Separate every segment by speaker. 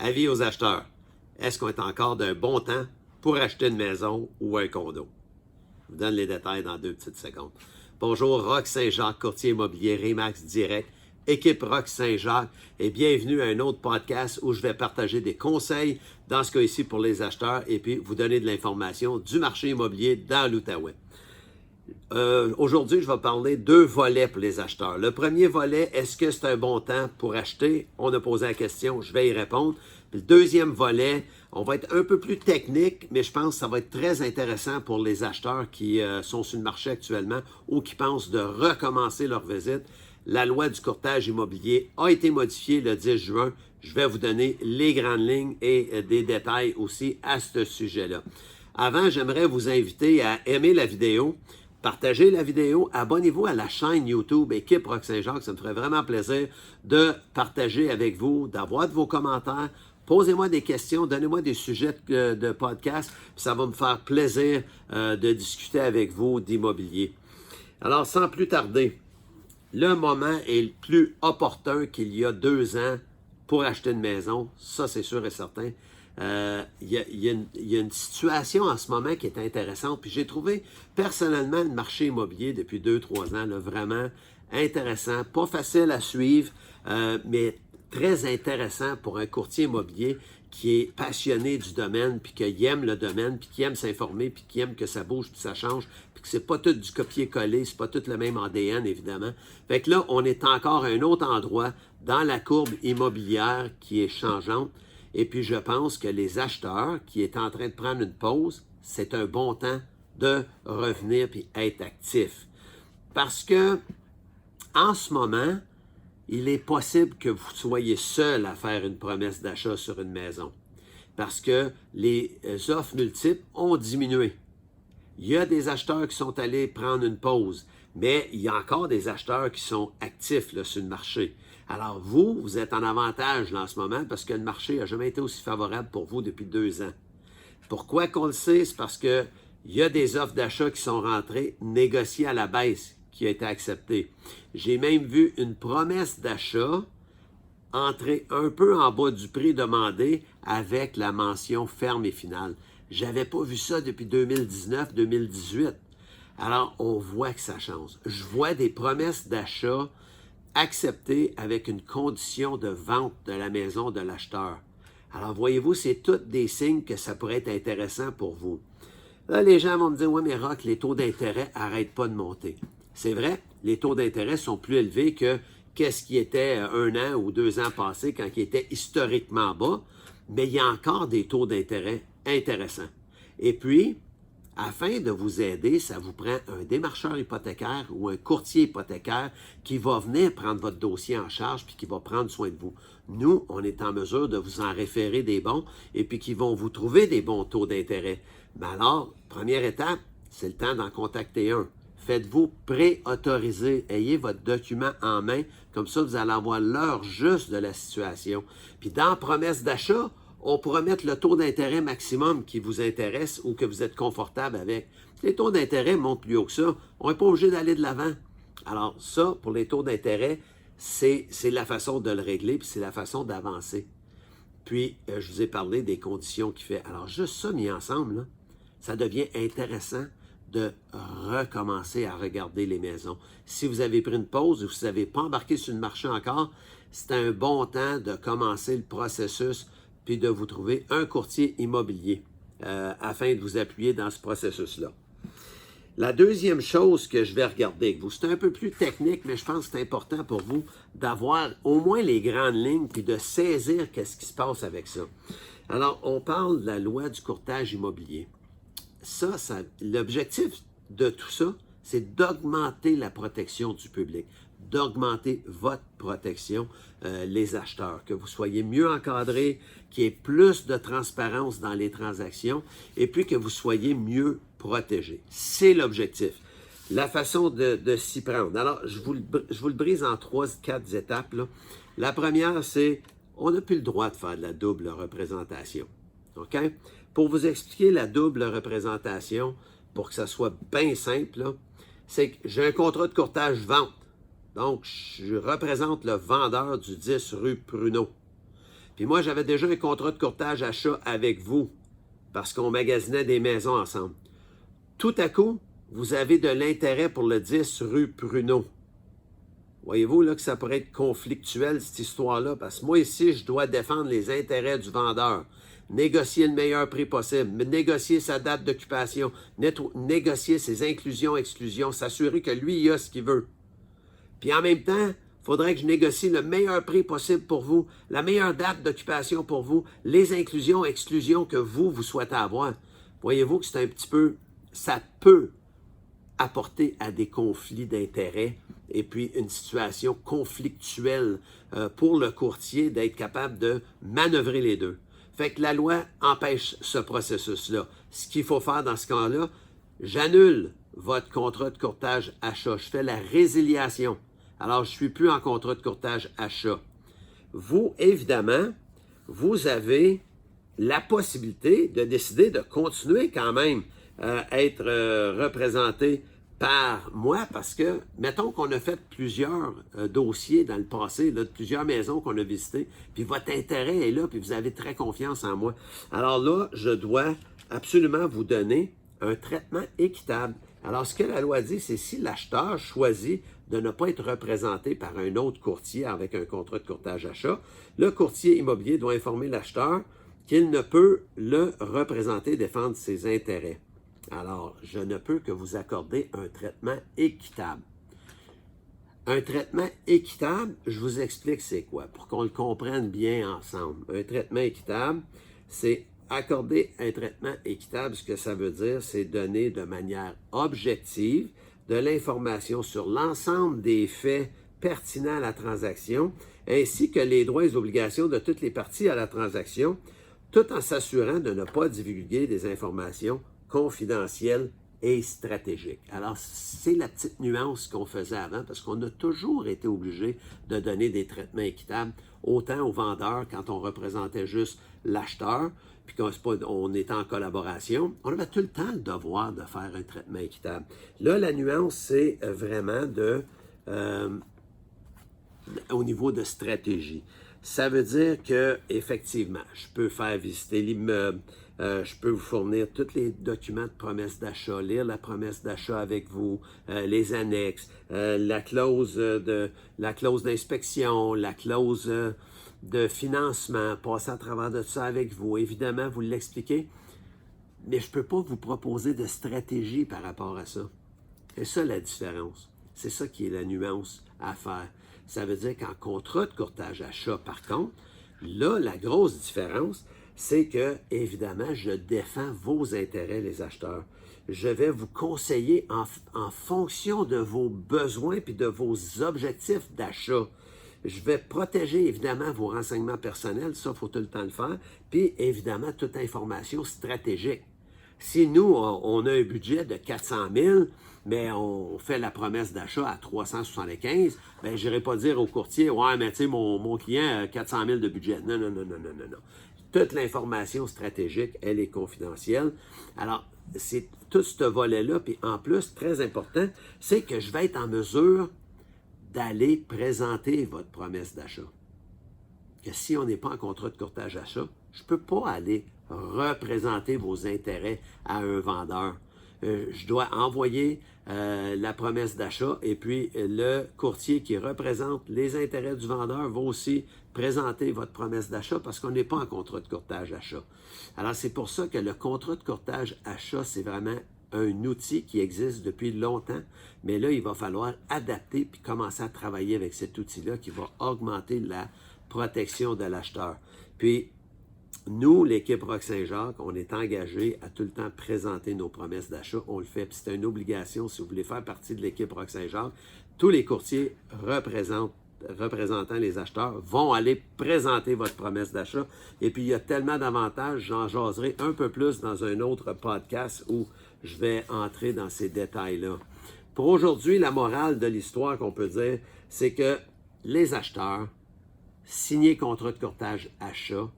Speaker 1: Avis aux acheteurs. Est-ce qu'on est encore d'un bon temps pour acheter une maison ou un condo? Je vous donne les détails dans 2 petites secondes. Bonjour, Roch Saint-Jacques, courtier immobilier Remax Direct, équipe Roch Saint-Jacques, et bienvenue à un autre podcast où je vais partager des conseils, dans ce cas ici pour les acheteurs, et puis vous donner de l'information du marché immobilier dans l'Outaouais. Aujourd'hui, je vais parler 2 volets pour les acheteurs. Le premier volet, est-ce que c'est un bon temps pour acheter? On a posé la question, je vais y répondre. Puis le deuxième volet, on va être un peu plus technique, mais je pense que ça va être très intéressant pour les acheteurs qui sont sur le marché actuellement ou qui pensent de recommencer leur visite. La loi du courtage immobilier a été modifiée le 10 juin. Je vais vous donner les grandes lignes et des détails aussi à ce sujet-là. Avant, j'aimerais vous inviter à aimer la vidéo, partagez la vidéo, abonnez-vous à la chaîne YouTube Équipe Roch Saint-Jacques. Ça me ferait vraiment plaisir de partager avec vous, d'avoir de vos commentaires. Posez-moi des questions, donnez-moi des sujets de podcast, puis ça va me faire plaisir de discuter avec vous d'immobilier. Alors, sans plus tarder, le moment est le plus opportun qu'il y a 2 ans pour acheter une maison. Ça, c'est sûr et certain. Il y a une situation en ce moment qui est intéressante. Puis j'ai trouvé personnellement le marché immobilier depuis 2-3 ans là, vraiment intéressant, pas facile à suivre, mais très intéressant pour un courtier immobilier qui est passionné du domaine, puis qui aime le domaine, puis qui aime s'informer, puis qui aime que ça bouge, puis ça change, puis que c'est pas tout du copier-coller, c'est pas tout le même ADN, évidemment. Fait que là, on est encore à un autre endroit dans la courbe immobilière qui est changeante. Et puis, je pense que les acheteurs qui est en train de prendre une pause, c'est un bon temps de revenir puis être actif. Parce que, en ce moment, il est possible que vous soyez seul à faire une promesse d'achat sur une maison. Parce que les offres multiples ont diminué. Il y a des acheteurs qui sont allés prendre une pause, mais il y a encore des acheteurs qui sont actifs là, sur le marché. Alors vous êtes en avantage là, en ce moment parce que le marché n'a jamais été aussi favorable pour vous depuis 2 ans. Pourquoi qu'on le sait? C'est parce qu'il y a des offres d'achat qui sont rentrées, négociées à la baisse, qui a été acceptée. J'ai même vu une promesse d'achat entrer un peu en bas du prix demandé avec la mention ferme et finale. J'avais pas vu ça depuis 2019-2018. Alors, on voit que ça change. Je vois des promesses d'achat acceptées avec une condition de vente de la maison de l'acheteur. Alors, voyez-vous, c'est tous des signes que ça pourrait être intéressant pour vous. Là, les gens vont me dire, « Ouais, mais Roch, les taux d'intérêt n'arrêtent pas de monter. » C'est vrai, les taux d'intérêt sont plus élevés que qu'est-ce qui était 1 an ou 2 ans passés quand ils étaient historiquement bas, mais il y a encore des taux d'intérêt intéressants. Et puis, afin de vous aider, ça vous prend un démarcheur hypothécaire ou un courtier hypothécaire qui va venir prendre votre dossier en charge puis qui va prendre soin de vous. Nous, on est en mesure de vous en référer des bons et puis qui vont vous trouver des bons taux d'intérêt. Mais alors, première étape, c'est le temps d'en contacter un. Faites-vous pré-autoriser. Ayez votre document en main. Comme ça, vous allez avoir l'heure juste de la situation. Puis dans la promesse d'achat, on pourra mettre le taux d'intérêt maximum qui vous intéresse ou que vous êtes confortable avec. Les taux d'intérêt montent plus haut que ça. On n'est pas obligé d'aller de l'avant. Alors ça, pour les taux d'intérêt, c'est la façon de le régler, puis c'est la façon d'avancer. Puis, je vous ai parlé des conditions qu'il fait. Alors, juste ça mis ensemble, là, ça devient intéressant de recommencer à regarder les maisons. Si vous avez pris une pause ou si vous n'avez pas embarqué sur le marché encore, c'est un bon temps de commencer le processus puis de vous trouver un courtier immobilier afin de vous appuyer dans ce processus-là. La deuxième chose que je vais regarder avec vous, c'est un peu plus technique, mais je pense que c'est important pour vous d'avoir au moins les grandes lignes puis de saisir qu'est-ce qui se passe avec ça. Alors, on parle de la loi du courtage immobilier. L'objectif de tout ça, c'est d'augmenter la protection du public, d'augmenter votre protection, les acheteurs, que vous soyez mieux encadrés, qu'il y ait plus de transparence dans les transactions et puis que vous soyez mieux protégés. C'est l'objectif. La façon de s'y prendre. Alors, je vous le brise en 3-4 étapes, là. La première, c'est on n'a plus le droit de faire de la double représentation. OK? Pour vous expliquer la double représentation, pour que ça soit bien simple, c'est que j'ai un contrat de courtage vente. Donc, je représente le vendeur du 10 rue Pruneau. Puis moi, j'avais déjà un contrat de courtage achat avec vous parce qu'on magasinait des maisons ensemble. Tout à coup, vous avez de l'intérêt pour le 10 rue Pruneau. Voyez-vous là que ça pourrait être conflictuel, cette histoire-là, parce que moi ici, je dois défendre les intérêts du vendeur, négocier le meilleur prix possible, négocier sa date d'occupation, négocier ses inclusions, exclusions, s'assurer que lui, il a ce qu'il veut. Puis en même temps, il faudrait que je négocie le meilleur prix possible pour vous, la meilleure date d'occupation pour vous, les inclusions, exclusions que vous souhaitez avoir. Voyez-vous que c'est un petit peu, ça peut apporter à des conflits d'intérêts et puis une situation conflictuelle pour le courtier d'être capable de manœuvrer les deux. Fait que la loi empêche ce processus-là. Ce qu'il faut faire dans ce cas-là, j'annule votre contrat de courtage achat. Je fais la résiliation. Alors, je ne suis plus en contrat de courtage achat. Vous, évidemment, vous avez la possibilité de décider de continuer quand même à être représenté par moi parce que, mettons qu'on a fait plusieurs dossiers dans le passé, là, plusieurs maisons qu'on a visitées, puis votre intérêt est là, puis vous avez très confiance en moi. Alors là, je dois absolument vous donner un traitement équitable. Alors, ce que la loi dit, c'est si l'acheteur choisit de ne pas être représenté par un autre courtier avec un contrat de courtage achat, le courtier immobilier doit informer l'acheteur qu'il ne peut le représenter, défendre ses intérêts. Alors, je ne peux que vous accorder un traitement équitable. Un traitement équitable, je vous explique c'est quoi, pour qu'on le comprenne bien ensemble. Un traitement équitable, c'est accorder un traitement équitable. Ce que ça veut dire, c'est donner de manière objective de l'information sur l'ensemble des faits pertinents à la transaction, ainsi que les droits et les obligations de toutes les parties à la transaction, tout en s'assurant de ne pas divulguer des informations confidentielles et stratégiques. Alors, c'est la petite nuance qu'on faisait avant, parce qu'on a toujours été obligé de donner des traitements équitables, autant aux vendeurs quand on représentait juste l'acheteur, puis qu'on était en collaboration, on avait tout le temps le devoir de faire un traitement équitable. Là, la nuance, c'est vraiment au niveau de stratégie. Ça veut dire que effectivement, je peux faire visiter l'immeuble, je peux vous fournir tous les documents de promesse d'achat, lire la promesse d'achat avec vous, les annexes, la clause d'inspection, la clause de financement, passer à travers de ça avec vous. Évidemment, vous l'expliquez, mais je ne peux pas vous proposer de stratégie par rapport à ça. C'est ça la différence. C'est ça qui est la nuance à faire. Ça veut dire qu'en contrat de courtage achat, par contre, là, la grosse différence, c'est que, évidemment, je défends vos intérêts, les acheteurs. Je vais vous conseiller en fonction de vos besoins et de vos objectifs d'achat. Je vais protéger, évidemment, vos renseignements personnels, ça, il faut tout le temps le faire, puis, évidemment, toute information stratégique. Si nous, on a un budget de 400 000, mais on fait la promesse d'achat à 375, bien, je n'irai pas dire au courtier, « Ouais, mais tu sais, mon client a 400 000 de budget. » Non, non, non, non, non, non, non. Toute l'information stratégique, elle est confidentielle. Alors, c'est tout ce volet-là. Puis en plus, très important, c'est que je vais être en mesure d'aller présenter votre promesse d'achat. Que si on n'est pas en contrat de courtage achat, je ne peux pas aller représenter vos intérêts à un vendeur. Je dois envoyer la promesse d'achat et puis le courtier qui représente les intérêts du vendeur va aussi présenter votre promesse d'achat parce qu'on n'est pas en contrat de courtage achat. Alors, c'est pour ça que le contrat de courtage achat, c'est vraiment un outil qui existe depuis longtemps, mais là, il va falloir adapter puis commencer à travailler avec cet outil-là qui va augmenter la protection de l'acheteur. Puis, nous, l'équipe Roch Saint-Jacques, on est engagé à tout le temps présenter nos promesses d'achat. On le fait, puis c'est une obligation si vous voulez faire partie de l'équipe Roch Saint-Jacques. Tous les courtiers représentant les acheteurs vont aller présenter votre promesse d'achat. Et puis, il y a tellement d'avantages, j'en jaserai un peu plus dans un autre podcast où je vais entrer dans ces détails-là. Pour aujourd'hui, la morale de l'histoire qu'on peut dire, c'est que les acheteurs, signez contrat de courtage achat,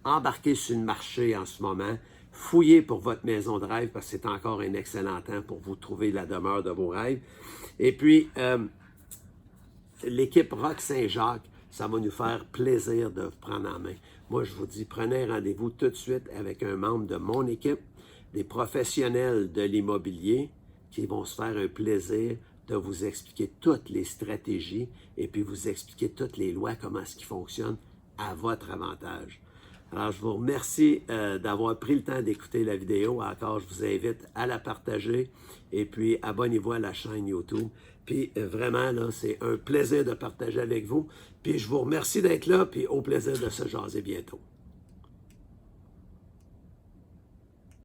Speaker 1: embarquez sur le marché en ce moment, fouillez pour votre maison de rêve parce que c'est encore un excellent temps pour vous trouver la demeure de vos rêves. Et puis, l'équipe Roch Saint-Jacques, ça va nous faire plaisir de vous prendre en main. moi, je vous dis, prenez rendez-vous tout de suite avec un membre de mon équipe, des professionnels de l'immobilier qui vont se faire un plaisir de vous expliquer toutes les stratégies et puis vous expliquer toutes les lois, comment est-ce qu'ils fonctionnent à votre avantage. Alors, je vous remercie d'avoir pris le temps d'écouter la vidéo. Encore, je vous invite à la partager et puis abonnez-vous à la chaîne YouTube. Puis vraiment, là, c'est un plaisir de partager avec vous. Puis je vous remercie d'être là, puis au plaisir de se jaser bientôt.